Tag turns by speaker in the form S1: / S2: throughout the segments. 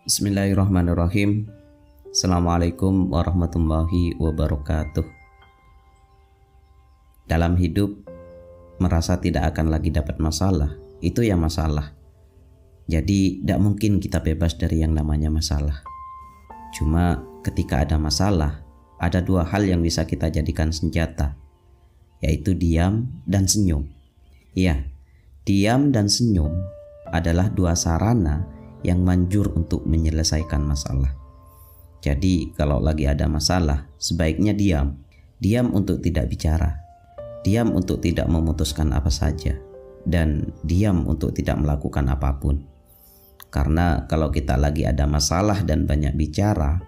S1: Bismillahirrahmanirrahim. Assalamualaikum warahmatullahi wabarakatuh. Dalam hidup, merasa tidak akan lagi dapat masalah, itu ya masalah. Jadi tidak mungkin kita bebas dari yang namanya masalah. Cuma ketika ada masalah, ada dua hal yang bisa kita jadikan senjata, yaitu diam dan senyum. Iya, diam dan senyum adalah dua sarana yang manjur untuk menyelesaikan masalah. Jadi kalau lagi ada masalah, sebaiknya diam. Diam untuk tidak bicara, diam untuk tidak memutuskan apa saja, dan diam untuk tidak melakukan apapun. Karena kalau kita lagi ada masalah dan banyak bicara,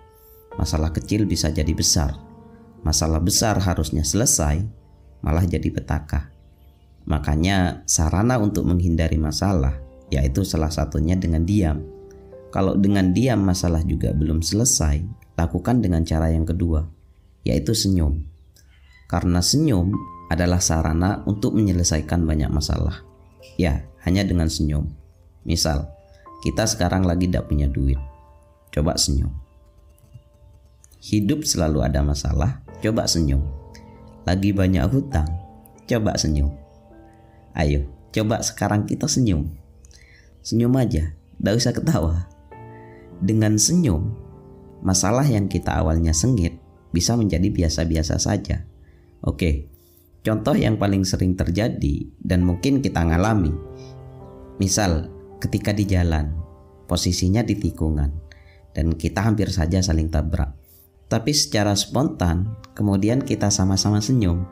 S1: masalah kecil bisa jadi besar. Masalah besar harusnya selesai, malah jadi petaka. Makanya sarana untuk menghindari masalah yaitu salah satunya dengan diam. Kalau dengan diam masalah juga belum selesai, lakukan dengan cara yang kedua, yaitu senyum. Karena senyum adalah sarana untuk menyelesaikan banyak masalah. Ya, hanya dengan senyum. Misal, kita sekarang lagi tidak punya duit, coba senyum. Hidup selalu ada masalah, coba senyum. Lagi banyak hutang, coba senyum. Ayo, coba sekarang kita senyum. Senyum aja, gak usah ketawa. Dengan senyum, masalah yang kita awalnya sengit bisa menjadi biasa-biasa saja. Oke, contoh yang paling sering terjadi dan mungkin kita ngalami. Misal, ketika di jalan, posisinya di tikungan, dan kita hampir saja saling tabrak. Tapi secara spontan, kemudian kita sama-sama senyum.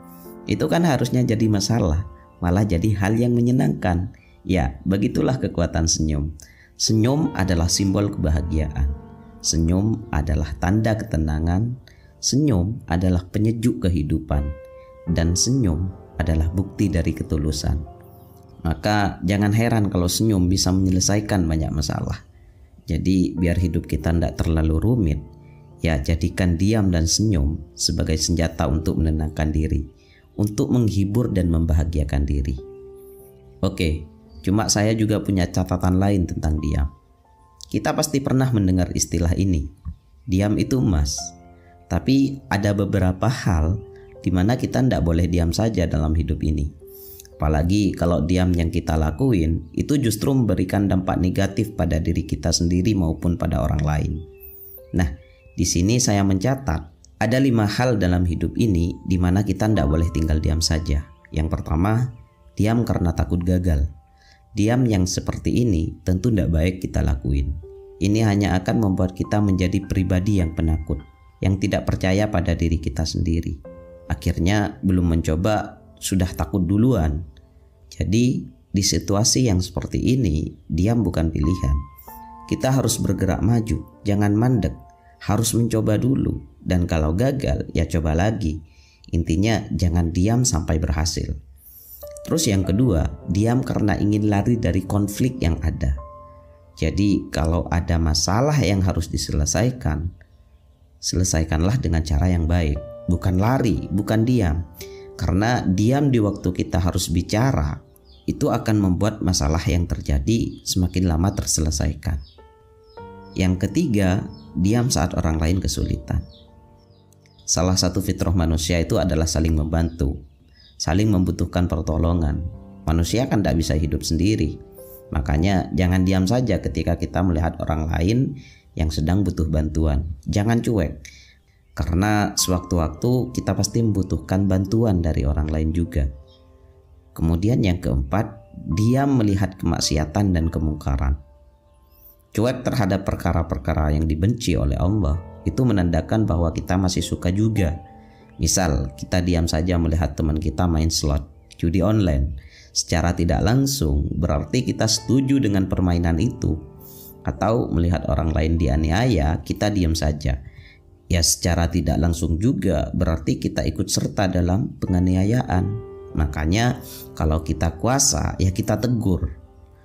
S1: Itu kan harusnya jadi masalah, malah jadi hal yang menyenangkan. Ya, begitulah kekuatan senyum. Senyum adalah simbol kebahagiaan. Senyum adalah tanda ketenangan. Senyum adalah penyejuk kehidupan. Dan senyum adalah bukti dari ketulusan. Maka jangan heran kalau senyum bisa menyelesaikan banyak masalah. Jadi biar hidup kita tidak terlalu rumit, ya jadikan diam dan senyum sebagai senjata untuk menenangkan diri, untuk menghibur dan membahagiakan diri. Oke. Cuma saya juga punya catatan lain tentang diam. Kita pasti pernah mendengar istilah ini, diam itu emas. Tapi ada beberapa hal di mana kita tidak boleh diam saja dalam hidup ini. Apalagi kalau diam yang kita lakuin itu justru memberikan dampak negatif pada diri kita sendiri maupun pada orang lain. Nah, di sini saya mencatat ada 5 hal dalam hidup ini di mana kita tidak boleh tinggal diam saja. Yang pertama, diam karena takut gagal. Diam yang seperti ini tentu tidak baik kita lakuin. Ini hanya akan membuat kita menjadi pribadi yang penakut, yang tidak percaya pada diri kita sendiri. Akhirnya belum mencoba sudah takut duluan. Jadi di situasi yang seperti ini, diam bukan pilihan. Kita harus bergerak maju, jangan mandek. Harus mencoba dulu, dan kalau gagal ya coba lagi. Intinya jangan diam sampai berhasil. Terus yang kedua, diam karena ingin lari dari konflik yang ada. Jadi kalau ada masalah yang harus diselesaikan, selesaikanlah dengan cara yang baik. Bukan lari, bukan diam. Karena diam di waktu kita harus bicara, itu akan membuat masalah yang terjadi semakin lama terselesaikan. Yang ketiga, diam saat orang lain kesulitan. Salah satu fitrah manusia itu adalah saling membantu, saling membutuhkan pertolongan. Manusia kan tidak bisa hidup sendiri. Makanya jangan diam saja ketika kita melihat orang lain yang sedang butuh bantuan. Jangan cuek. Karena sewaktu-waktu kita pasti membutuhkan bantuan dari orang lain juga. Kemudian yang keempat, diam melihat kemaksiatan dan kemungkaran. Cuek terhadap perkara-perkara yang dibenci oleh Allah itu menandakan bahwa kita masih suka juga. Misal kita diam saja melihat teman kita main slot, judi online. Secara tidak langsung berarti kita setuju dengan permainan itu. Atau melihat orang lain dianiaya, kita diam saja. Ya secara tidak langsung juga berarti kita ikut serta dalam penganiayaan. Makanya kalau kita kuasa ya kita tegur,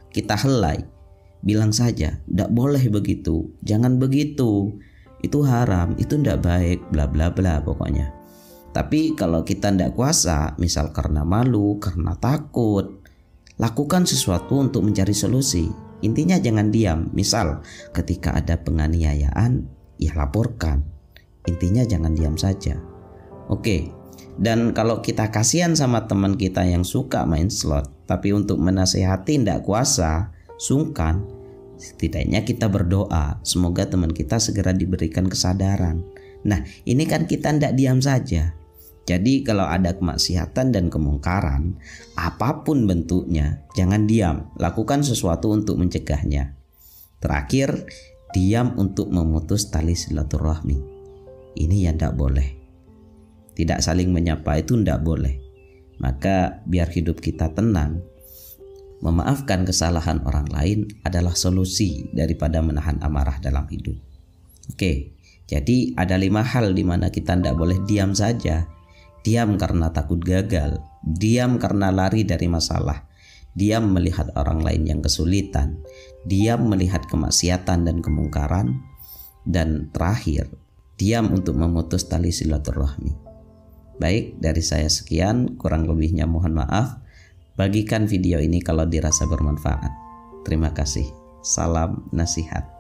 S1: kita helai. Bilang saja, tidak boleh begitu, jangan begitu, itu haram, itu tidak baik, bla bla bla pokoknya. Tapi kalau kita tidak kuasa, misal karena malu, karena takut, lakukan sesuatu untuk mencari solusi. Intinya jangan diam. Misal ketika ada penganiayaan, ya laporkan. Intinya jangan diam saja. Oke. Dan kalau kita kasihan sama teman kita yang suka main slot, tapi untuk menasehati tidak kuasa, sungkan, setidaknya kita berdoa semoga teman kita segera diberikan kesadaran. Nah, ini kan kita tidak diam saja. Jadi kalau ada kemaksiatan dan kemungkaran, apapun bentuknya, jangan diam, lakukan sesuatu untuk mencegahnya. Terakhir, diam untuk memutus tali silaturahmi. Ini yang tidak boleh. Tidak saling menyapa itu tidak boleh. Maka biar hidup kita tenang, memaafkan kesalahan orang lain adalah solusi daripada menahan amarah dalam hidup. Oke, jadi ada 5 hal di mana kita tidak boleh diam saja. Diam karena takut gagal, diam karena lari dari masalah, diam melihat orang lain yang kesulitan, diam melihat kemaksiatan dan kemungkaran, dan terakhir, diam untuk memutus tali silaturahmi. Baik, dari saya sekian, kurang lebihnya mohon maaf. Bagikan video ini kalau dirasa bermanfaat. Terima kasih. Salam nasihat.